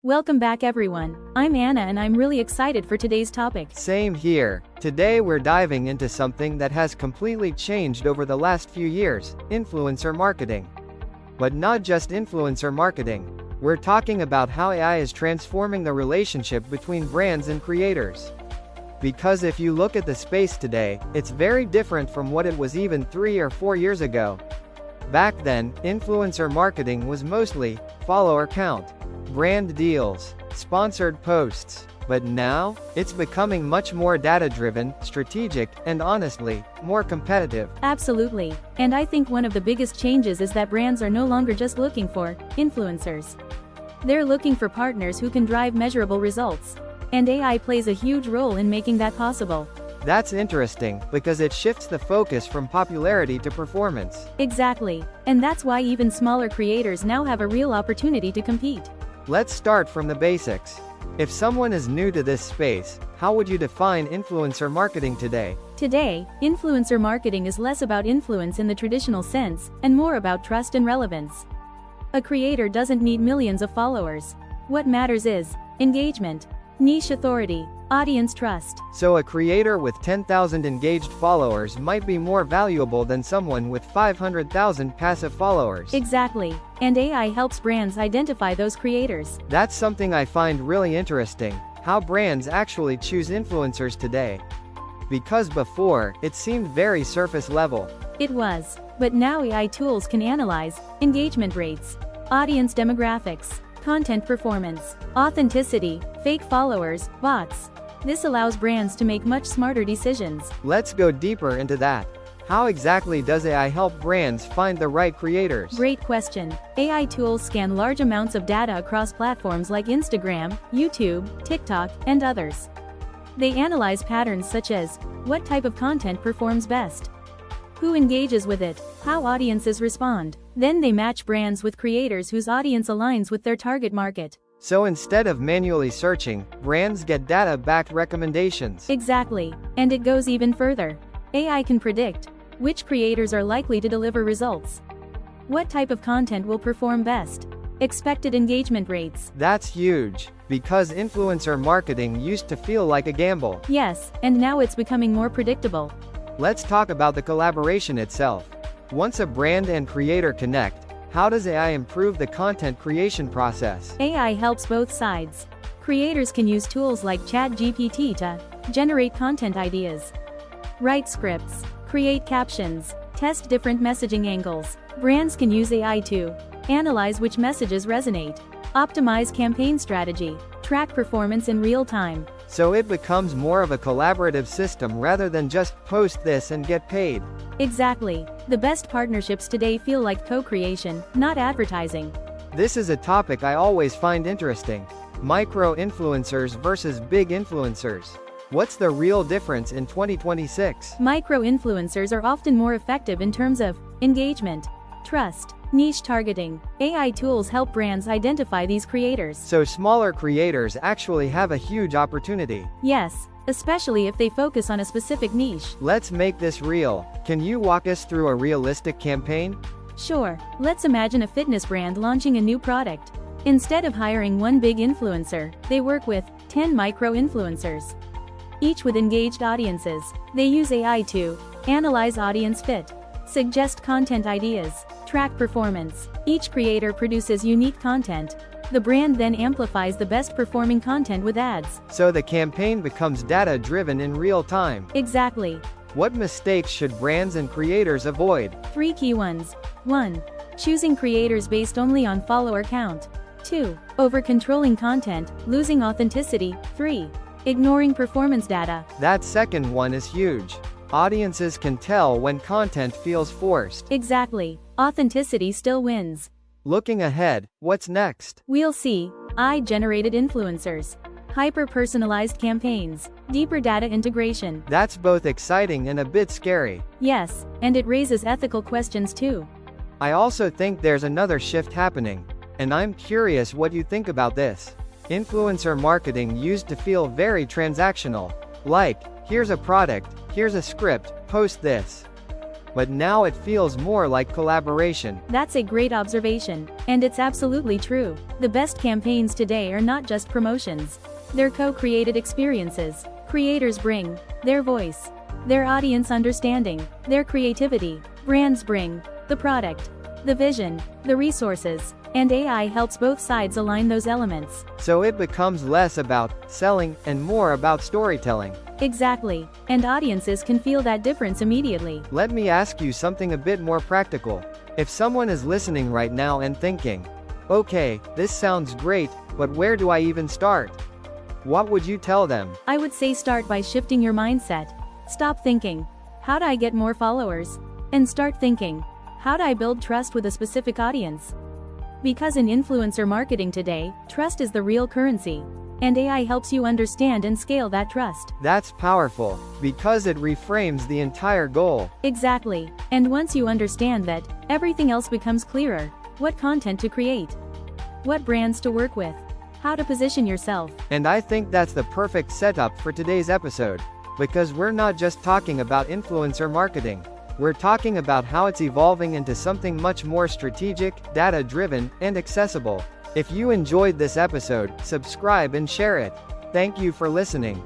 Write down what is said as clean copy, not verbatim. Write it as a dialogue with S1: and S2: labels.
S1: Welcome back everyone. I'm Anna and I'm really excited for today's topic.
S2: Same here. Today we're diving into something that has completely changed over the last few years: influencer marketing. But not just influencer marketing. We're talking about how AI is transforming the relationship between brands and creators. Because if you look at the space today, it's very different from what it was even 3 or 4 years ago. Back then, influencer marketing was mostly follower count, brand deals, sponsored posts. But now, it's becoming much more data-driven, strategic, and honestly, more competitive.
S1: Absolutely. And I think one of the biggest changes is that brands are no longer just looking for influencers. They're looking for partners who can drive measurable results. And AI plays a huge role in making that possible.
S2: That's interesting, because it shifts the focus from popularity to performance.
S1: Exactly. And that's why even smaller creators now have a real opportunity to compete.
S2: Let's start from the basics. If someone is new to this space, how would you define influencer marketing today?
S1: Today, influencer marketing is less about influence in the traditional sense, and more about trust and relevance. A creator doesn't need millions of followers. What matters is engagement, niche authority, audience trust.
S2: So a creator with 10,000 engaged followers might be more valuable than someone with 500,000 passive followers.
S1: Exactly. And AI helps brands identify those creators.
S2: That's something I find really interesting, how brands actually choose influencers today. Because before, it seemed very surface level.
S1: It was. But now AI tools can analyze engagement rates, audience demographics, content performance, authenticity, fake followers, bots. This allows brands to make much smarter decisions.
S2: Let's go deeper into that. How exactly does AI help brands find the right creators?
S1: Great question. AI tools scan large amounts of data across platforms like Instagram, YouTube, TikTok, and others. They analyze patterns such as what type of content performs best, who engages with it, how audiences respond. Then they match brands with creators whose audience aligns with their target market.
S2: So instead of manually searching, brands get data-backed recommendations.
S1: Exactly. And it goes even further. AI can predict which creators are likely to deliver results, what type of content will perform best, expected engagement rates.
S2: That's huge, because influencer marketing used to feel like a gamble.
S1: Yes, and now it's becoming more predictable.
S2: Let's talk about the collaboration itself. Once a brand and creator connect, how does AI improve the content creation process?
S1: AI helps both sides. Creators can use tools like ChatGPT to generate content ideas, write scripts, create captions, test different messaging angles. Brands can use AI to analyze which messages resonate, optimize campaign strategy, track performance in real time.
S2: So it becomes more of a collaborative system rather than just post this and get paid.
S1: Exactly. The best partnerships today feel like co-creation, not advertising.
S2: This is a topic I always find interesting. Micro-influencers versus big influencers. What's the real difference in 2026?
S1: Micro-influencers are often more effective in terms of engagement, trust, niche targeting. AI tools help brands identify these creators.
S2: So smaller creators actually have a huge opportunity.
S1: Yes, especially if they focus on a specific niche.
S2: Let's make this real. Can you walk us through a realistic campaign?
S1: Sure. Let's imagine a fitness brand launching a new product. Instead of hiring one big influencer, they work with 10 micro-influencers, each with engaged audiences. They use AI to analyze audience fit, suggest content ideas, track performance. Each creator produces unique content. The brand then amplifies the best performing content with ads.
S2: So the campaign becomes data-driven in real time.
S1: Exactly.
S2: What mistakes should brands and creators avoid?
S1: 3 key ones. 1. Choosing creators based only on follower count. 2. Over-controlling content, losing authenticity. 3. Ignoring performance data.
S2: That second one is huge. Audiences can tell when content feels forced.
S1: Exactly. Authenticity still wins.
S2: Looking ahead, what's next?
S1: We'll see AI-generated influencers, hyper-personalized campaigns, deeper data integration.
S2: That's both exciting and a bit scary.
S1: Yes, and it raises ethical questions too.
S2: I also think there's another shift happening. And I'm curious what you think about this. Influencer marketing used to feel very transactional. Like, here's a product, here's a script, post this. but now it feels more like collaboration.
S1: That's a great observation, and it's absolutely true. The best campaigns today are not just promotions. They're co-created experiences. Creators bring their voice, their audience understanding, their creativity. Brands bring the product, the vision, the resources, and AI helps both sides align those elements.
S2: So it becomes less about selling and more about storytelling.
S1: Exactly, and audiences can feel that difference immediately.
S2: Let me ask you something a bit more practical. If someone is listening right now and thinking, okay, this sounds great, but where do I even start? What would you tell them?
S1: I would say start by shifting your mindset. Stop thinking, how do I get more followers? And start thinking, how do I build trust with a specific audience? Because in influencer marketing today, trust is the real currency. And AI helps you understand and scale that trust.
S2: That's powerful, because it reframes the entire goal.
S1: Exactly. And once you understand that, everything else becomes clearer. What content to create, what brands to work with, how to position yourself.
S2: And I think that's the perfect setup for today's episode. Because we're not just talking about influencer marketing. We're talking about how it's evolving into something much more strategic, data-driven, and accessible. If you enjoyed this episode, subscribe and share it. Thank you for listening.